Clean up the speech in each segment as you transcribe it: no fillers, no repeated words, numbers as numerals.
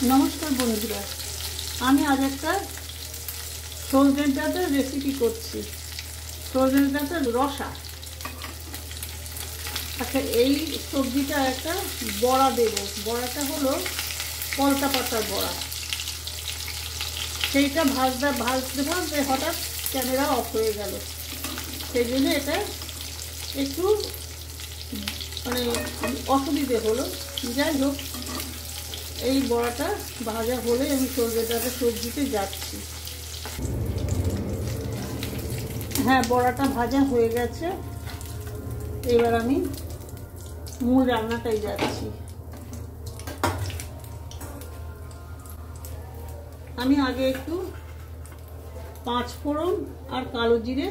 নমস্কার বন্ধুরা, আমি আজ একটা সজনের ডাঁটার রেসিপি করছি। সজনের ডাঁটার রসা। আচ্ছা, এই সবজিটা একটা বড়া দেব। বড়াটা হলো কলতা পাতার বড়া। সেইটা ভাজতে ভাজতে হঠাৎ ক্যামেরা অফ হয়ে গেল। সেই জন্য এটা একটু অসুবিধে হলো। যাই হোক, এই বড়াটা ভাজা হলে আমি সজনের ডাঁটা সবজিতে যাচ্ছি। হ্যাঁ, বড়াটা ভাজা হয়ে গেছে। এবার আমি মূল রান্নাটাই যাচ্ছি। আমি আগে একটু 5 ফোড়ন আর কালো জিরে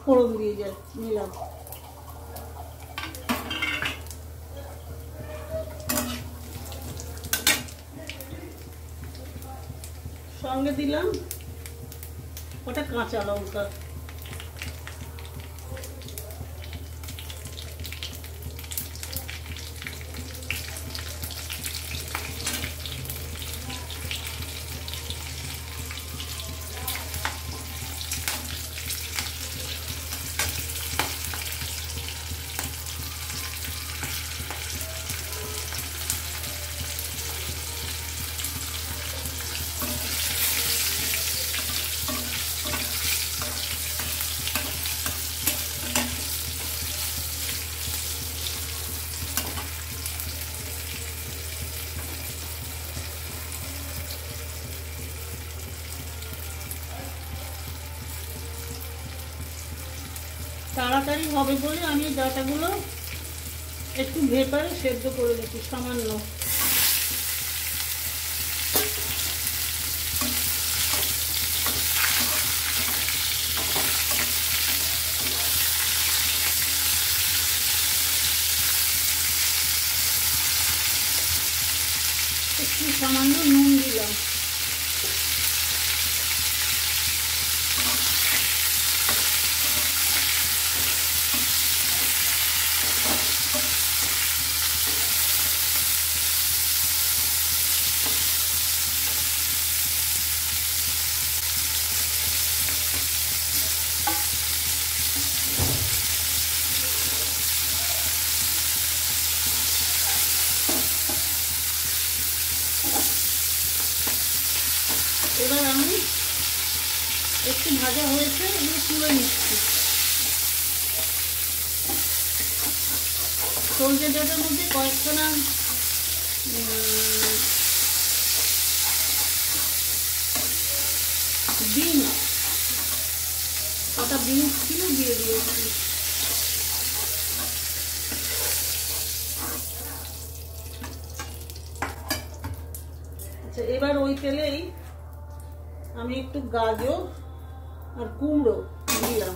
ফোড়ন দিয়ে নিলাম। সঙ্গে দিলাম ওটা কাঁচা লঙ্কা। তাড়াতাড়ি হবে বলে আমি ডাঁটাগুলো একটু ভেপারে সেদ্ধ করে দিচ্ছি সামান্য। একটু সামান্য নুন দিলাম। এবার আমি একটু ভাজা হয়েছে, এগুলো তুলে নিচ্ছি। সজনে ডাঁটার মধ্যে কয়েকখানা বিনস, ওটা বিনস ছিল, দিয়ে দিয়েছি। আচ্ছা, এবার ওই তেলেই আমি একটু গাজর আর কুমড়ো দিলাম।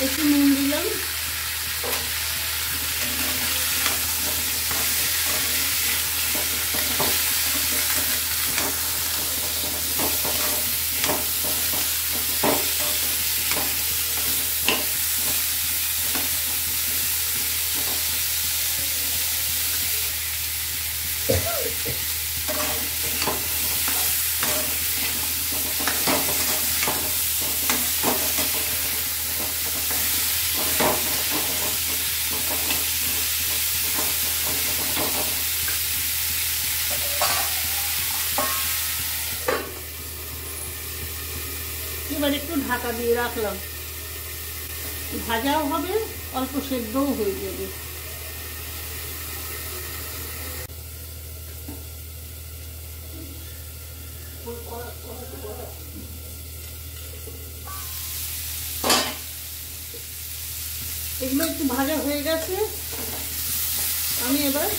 একটু নুন দিলাম। এবার একটু ঢাকা দিয়ে রাখলাম। ভাজাও হবে, অল্প সেদ্ধও হয়ে যাবে। এগুলো একটু ভাজা হয়ে গেছে। আমি এবার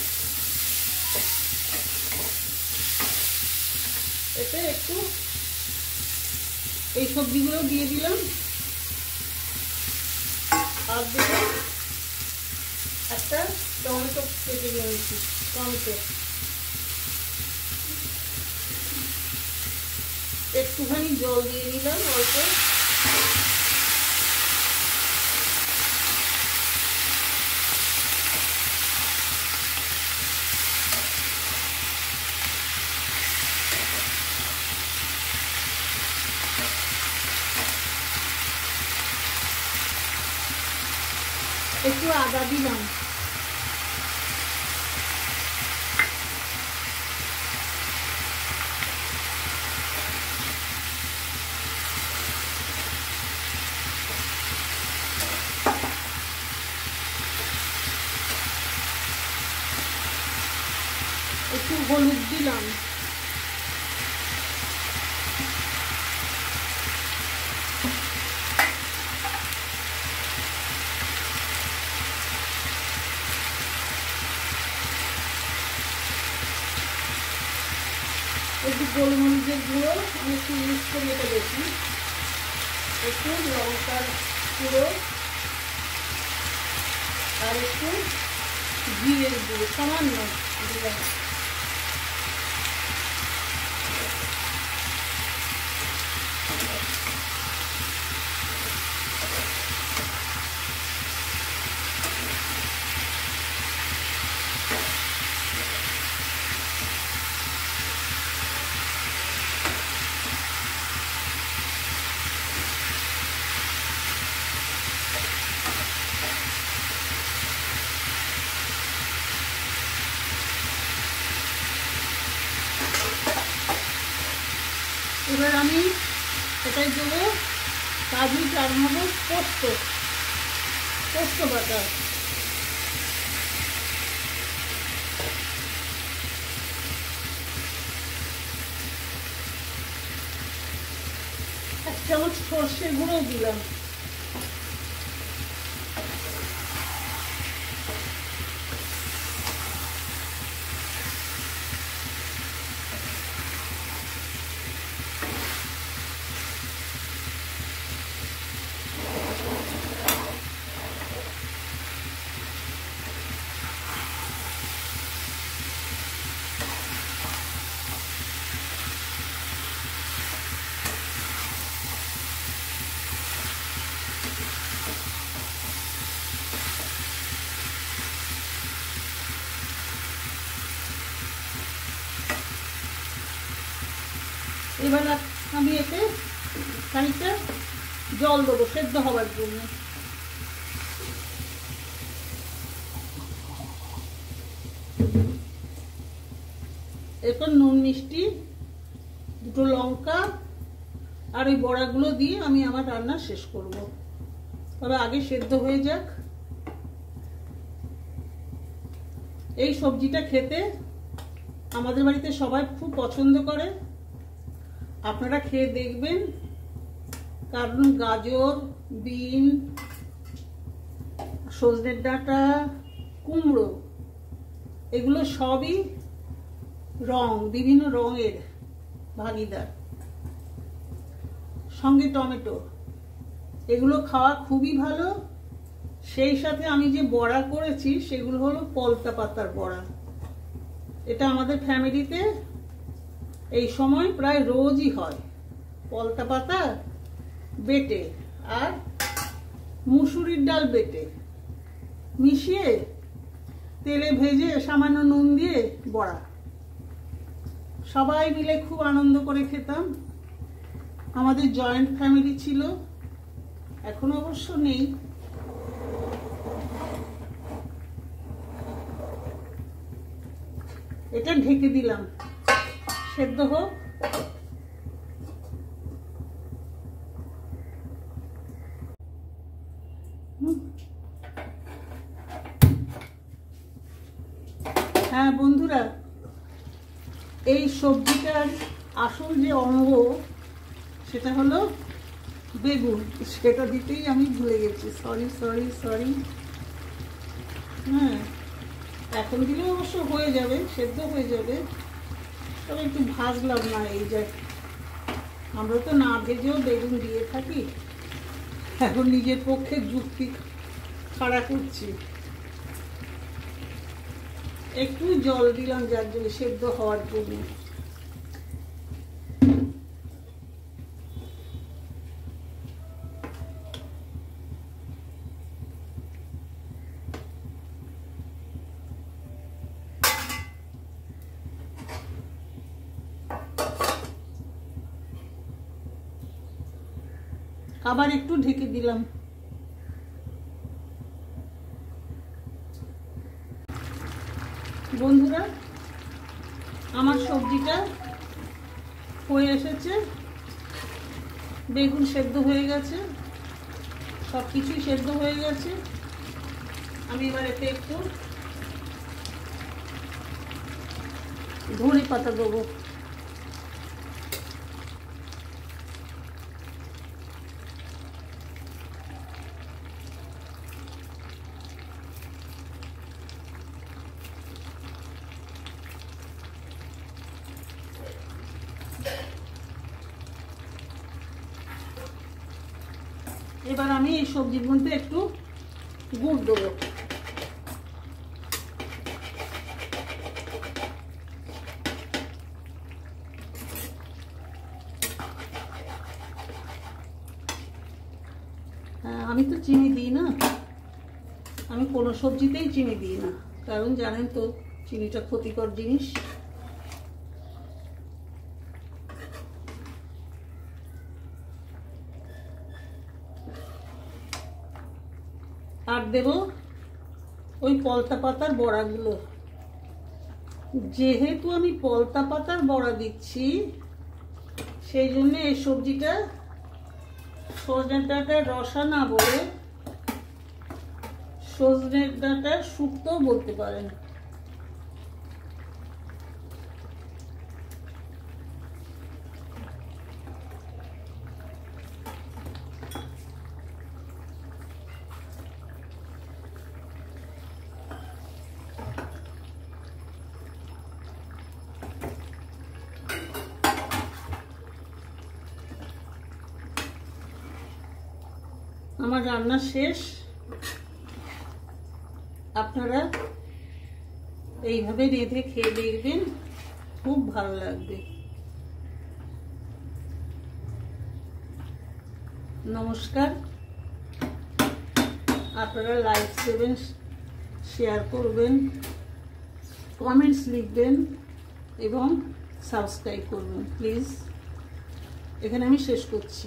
এতে একটু এই সবজিগুলো দিয়ে দিলাম। আর দেব একটা টমেটো কেটে নিয়েছি। টমেটো একটুখানি জল দিয়ে দিলাম অল্প। একটু আদা দিলাম, একটু হলুদ দিলাম, একটু গোলমরিচের গুঁড়ো, আমি একটু ইউজ করি এটা বেশি, একটু লঙ্কার গুঁড়ো আর একটু জিরের গুঁড়ো সামান্য দিলাম। এবার আমি এটাই দেবো কাজু, চারমগজ, পোস্ত বাটা, এক চামচ সর্ষে গুঁড়ো দিলাম, এবার আমি এতে খানিকটা জল দেবো সেদ্ধ হওয়ার জন্য। এরপর নুন, মিষ্টি, দুটো লঙ্কা আর ওই বড়াগুলো দিয়ে আমি আমার রান্না শেষ করব। তবে আগে সেদ্ধ হয়ে যাক। এই সবজিটা খেতে আমাদের বাড়িতে সবাই খুব পছন্দ করে, আপনারা খেয়ে দেখবেন। কারণ গাজর, বিন, সজনের ডাঁটা, কুমড়ো এগুলো সবই বিভিন্ন রঙের ভাগিদার, সঙ্গে টমেটো, এগুলো খাওয়া খুবই ভালো। সেই সাথে আমি যে বড়া করেছি সেগুলো হলো পলতা পাতার বড়া। এটা আমাদের ফ্যামিলিতে এই সময় প্রায় রোজই হয়। পলতা পাতা বেটে আর মুসুরির ডাল বেটে মিশিয়ে তেলে ভেজে সামান্য নুন দিয়ে বড়া, সবাই মিলে খুব আনন্দ করে খেতাম। আমাদের জয়েন্ট ফ্যামিলি ছিল, এখন অবশ্য নেই। এটা ঢেকে দিলাম, সেদ্ধ হোক। হ্যাঁ বন্ধুরা, এই সবজিটার আসল যে অঙ্গ সেটা হলো বেগুন, সেটা দিতেই আমি ভুলে গেছি। সরি। হ্যাঁ, এখন দিলেও অবশ্য হয়ে যাবে, সেদ্ধ হয়ে যাবে, তবে একটু ভাজলাম না। এই যে আমরা তো না ভেজেও বেগুন দিয়ে থাকি, এখন নিজের পক্ষে যুক্তি খাড়া করছি। একটু জল দিলাম যার জন্য সেদ্ধ হওয়ার জন্য। আবার একটু ঢেকে দিলাম। বন্ধুরা, আমার সবজিটা হয়ে এসেছে, বেগুন সেদ্ধ হয়ে গেছে, সব কিছুই সেদ্ধ হয়ে গেছে। আমি এবার এতে একটু ধনে পাতা দেবো। এবার আমি এই সবজির মধ্যে একটু গুড় দেবো। আমি তো চিনি দিই না, আমি কোনো সবজিতেই চিনি দিই না, কারণ জানেন তো চিনিটা ক্ষতিকর জিনিস। আর দেব ওই পলতা পাতার বড়াগুলো। যেহেতু আমি পলতা পাতার বড়া দিচ্ছি, সেই জন্য এই সবজিটা সজনে ডাঁটার রসা না বলে সজনে ডাঁটার শুক্তো বলতে পারেন। আমার রান্না শেষ। আপনারা এইভাবে রেঁধে খেয়ে দেখবেন, খুব ভালো লাগবে। নমস্কার। আপনারা লাইক দেবেন, শেয়ার করবেন, কমেন্টস লিখবেন এবং সাবস্ক্রাইব করবেন প্লিজ। এখানে আমি শেষ করছি,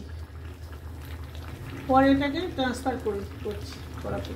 পরে এটাকে ট্রান্সফার করছি কড়াতে।